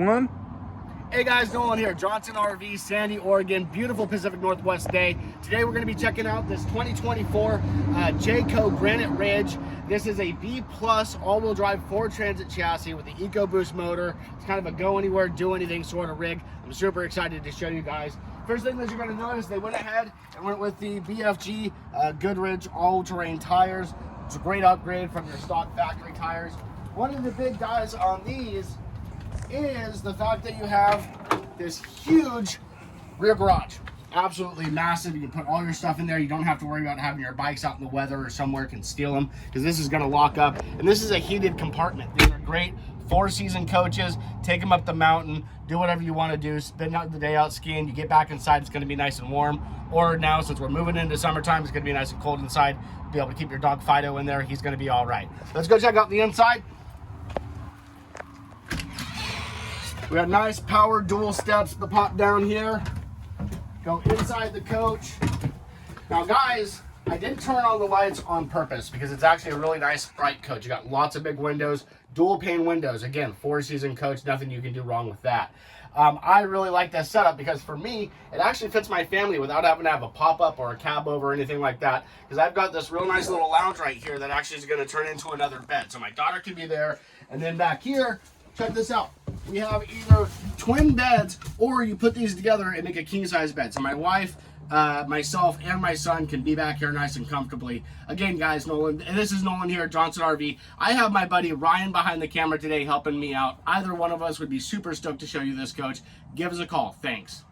One. Hey guys, Nolan here, Johnson RV, Sandy, Oregon. Beautiful Pacific Northwest day. Today we're going to be checking out this 2024 Jayco Granite Ridge. This is a B+ all-wheel drive Ford Transit chassis with the EcoBoost motor. It's kind of a go anywhere, do anything sort of rig. I'm super excited to show you guys. First thing that you're going to notice, they went ahead and went with the BFG Goodrich all-terrain tires. It's a great upgrade from your stock factory tires. One of the big guys on these is the fact that you have this huge rear garage. Absolutely massive. You can put all your stuff in there. You don't have to worry about having your bikes out in the weather or somewhere can steal them, because this is going to lock up. And this is a heated compartment. These are great four-season coaches. Take them up the mountain, do whatever you want to do, spend out the day out skiing. You get back inside, it's going to be nice and warm. Or now, since we're moving into summertime, it's going to be nice and cold inside. Be able to keep your dog Fido in there. He's going to be all right. Let's go check out the inside. We got nice power dual steps that pop down here. Go inside the coach. Now guys, I didn't turn on the lights on purpose because it's actually a really nice bright coach. You got lots of big windows, dual pane windows. Again, four-season coach, nothing you can do wrong with that. I really like that setup because for me, it actually fits my family without having to have a pop-up or a cab over or anything like that. Because I've got this real nice little lounge right here that actually is going to turn into another bed. So my daughter can be there. And then back here, check this out. We have either twin beds or you put these together and make a king-size bed. So my wife, myself, and my son can be back here nice and comfortably. Again, guys, Nolan, and this is Nolan here at Johnson RV. I have my buddy Ryan behind the camera today helping me out. Either one of us would be super stoked to show you this coach. Give us a call. Thanks.